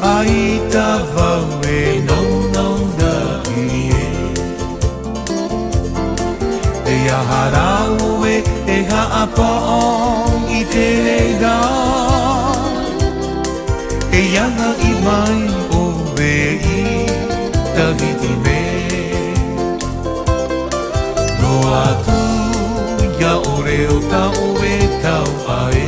Aita vawe nong nong da kie E a haraue e haapong I te reira E ianga I mai o vei tahiti me No atu ia ore o tau e tau ae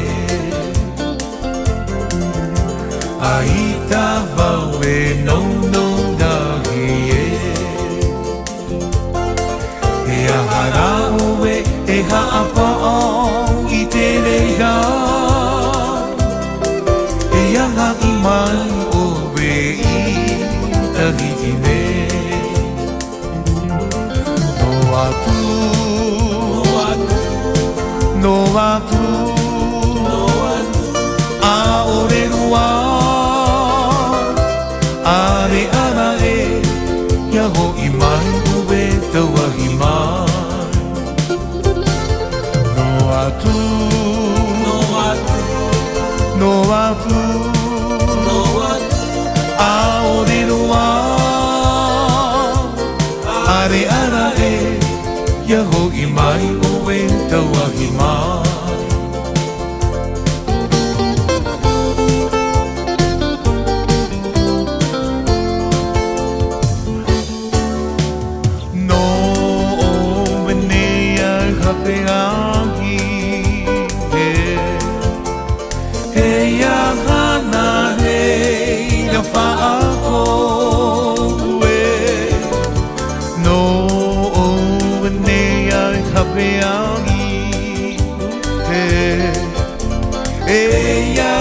Aita vawe nong nong da kie E a haraue e haapong I te reira E ianga I mai o vei tahiti me No atu No atu A ore rua Are ara e Ia ho I mai ue tauahi mai No atu No atu A ore rua Are ara e Ia ho I mai ue tauahi mai E ia